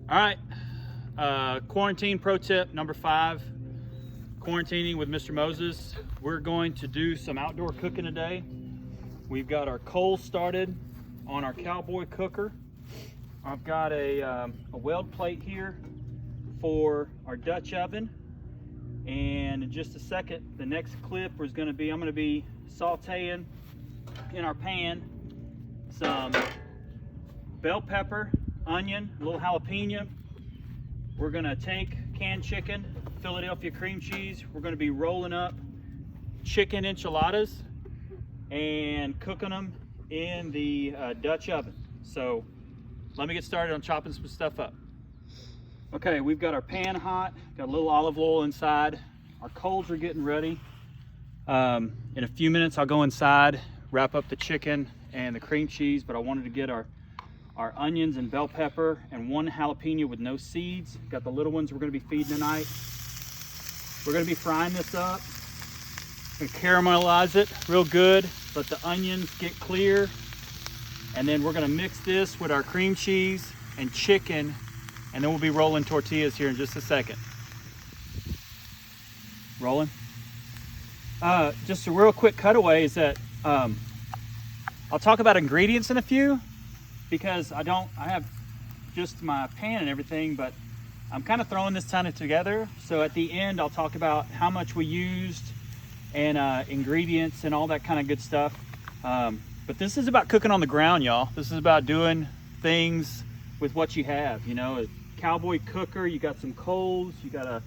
All right, quarantine pro tip number 5, quarantining with Mr. Moses. We're going to do some outdoor cooking today. We've got our coals started on our Cowboy cooker. I've got a weld plate here for our Dutch oven. And in just a second, the next clip is I'm gonna be sauteing in our pan some bell pepper, onion, a little jalapeno. We're gonna take canned chicken, Philadelphia cream cheese. We're gonna be rolling up chicken enchiladas and cooking them in the Dutch oven. So let me get started on chopping some stuff up. Okay, we've got our pan hot, got a little olive oil inside. Our coals are getting ready. In a few minutes, I'll go inside, wrap up the chicken and the cream cheese, but I wanted to get our onions and bell pepper and 1 jalapeno with no seeds. Got the little ones we're gonna be feeding tonight. We're gonna be frying this up. Gonna caramelize it real good, let the onions get clear. And then we're gonna mix this with our cream cheese and chicken, and then we'll be rolling tortillas here in just a second. Rolling. Just a real quick cutaway is that I'll talk about ingredients in a few, because I have just my pan and everything, but I'm kind of throwing this kind of together. So at the end, I'll talk about how much we used and ingredients and all that kind of good stuff. But this is about cooking on the ground, y'all. This is about doing things with what you have. You know, a Cowboy cooker, you got some coals, you got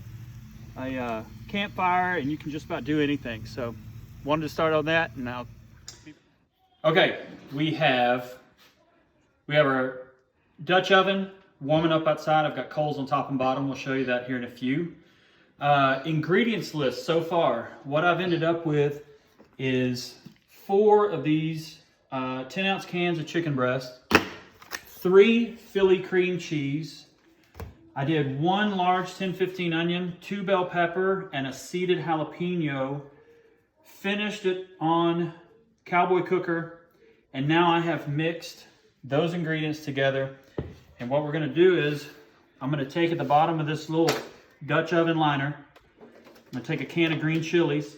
a campfire, and you can just about do anything. So wanted to start on that, and now. Okay, we have our Dutch oven warming up outside. I've got coals on top and bottom. We'll show you that here in a few. Ingredients list so far. What I've ended up with is 4 of these 10-ounce cans of chicken breast, 3 Philly cream cheese. I did 1 large 10-15 onion, 2 bell pepper, and a seeded jalapeno. Finished it on Cowboy cooker, and now I have mixed those ingredients together. And what we're gonna do is, I'm gonna take at the bottom of this little Dutch oven liner, I'm gonna take a can of green chilies.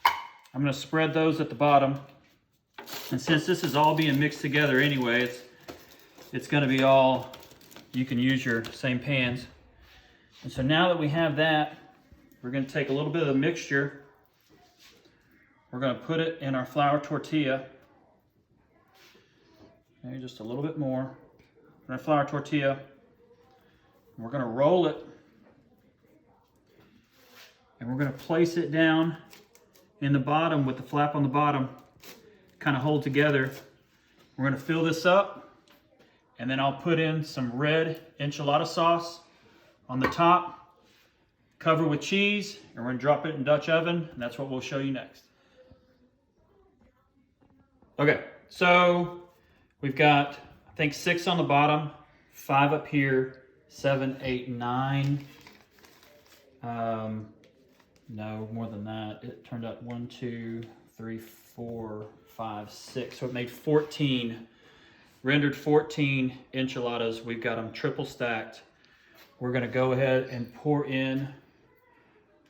I'm gonna spread those at the bottom. And since this is all being mixed together anyway, it's gonna be all, you can use your same pans. And so now that we have that, we're gonna take a little bit of the mixture. We're gonna put it in our flour tortilla. Maybe just a little bit more. In our flour tortilla. And we're gonna roll it. And we're gonna place it down in the bottom with the flap on the bottom, kind of hold together. We're gonna fill this up, and then I'll put in some red enchilada sauce on the top, cover with cheese, and we're gonna drop it in Dutch oven, and that's what we'll show you next. Okay, so we've got, I think, 6 on the bottom, 5 up here, 7, 8, 9. No, more than that. It turned out 1, 2, 3, 4, 5, 6. So it made 14, rendered 14 enchiladas. We've got them triple stacked. We're gonna go ahead and pour in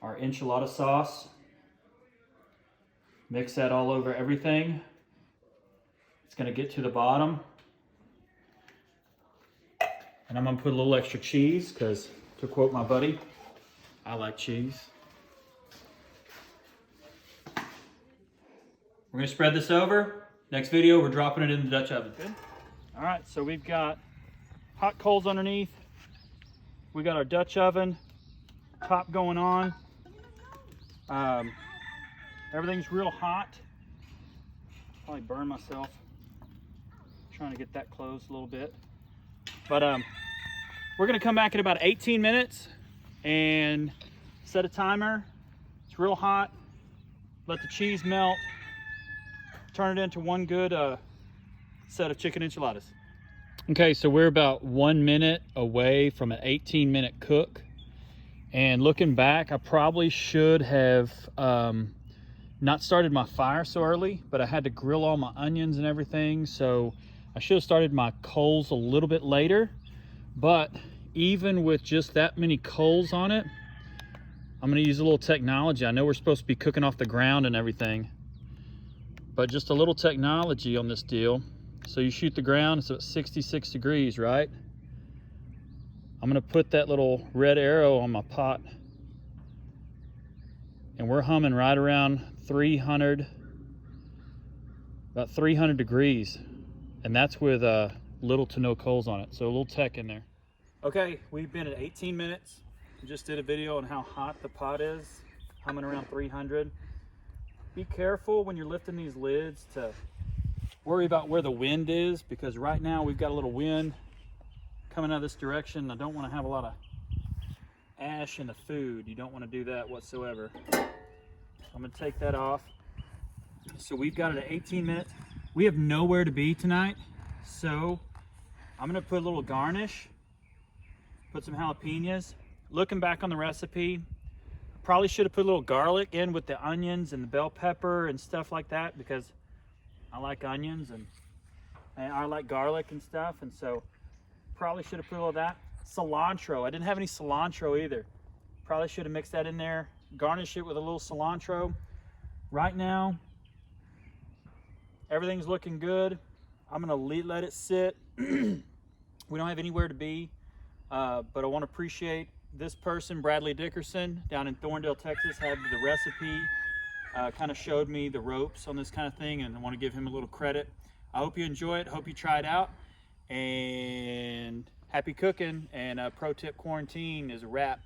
our enchilada sauce. Mix that all over everything. It's gonna get to the bottom. And I'm gonna put a little extra cheese, because to quote my buddy, I like cheese. We're gonna spread this over. Next video, we're dropping it in the Dutch oven. Good. All right, so we've got hot coals underneath. We got our Dutch oven, top going on. Everything's real hot. Probably burn myself. Trying to get that closed a little bit. But we're gonna come back in about 18 minutes and set a timer. It's real hot. Let the cheese melt. Turn it into one good set of chicken enchiladas. Okay, so we're about 1 minute away from an 18-minute cook. And looking back, I probably should have not started my fire so early, but I had to grill all my onions and everything. So I should have started my coals a little bit later. But even with just that many coals on it, I'm gonna use a little technology. I know we're supposed to be cooking off the ground and everything, but just a little technology on this deal. So you shoot the ground, it's at 66 degrees, right? I'm gonna put that little red arrow on my pot, and we're humming right around 300, about 300 degrees. And that's with little to no coals on it. So a little tech in there. Okay, we've been at 18 minutes. We just did a video on how hot the pot is, humming around 300. Be careful when you're lifting these lids to worry about where the wind is, because right now we've got a little wind coming out of this direction. I don't want to have a lot of ash in the food. You don't want to do that whatsoever. I'm going to take that off. So we've got it at 18 minutes. We have nowhere to be tonight, so I'm going to put a little garnish, put some jalapenos. Looking back on the recipe, probably should have put a little garlic in with the onions and the bell pepper and stuff like that, because I like onions and I like garlic and stuff, and so probably should have put a little of that. Cilantro, I didn't have any cilantro either. Probably should have mixed that in there. Garnish it with a little cilantro. Right now, everything's looking good. I'm gonna let it sit. We don't have anywhere to be, but I want to appreciate this person, Bradley Dickerson, down in Thorndale, Texas, had the recipe, kind of showed me the ropes on this kind of thing, and I want to give him a little credit. I hope you enjoy it. Hope you try it out, and happy cooking. And Pro Tip Quarantine is a wrap.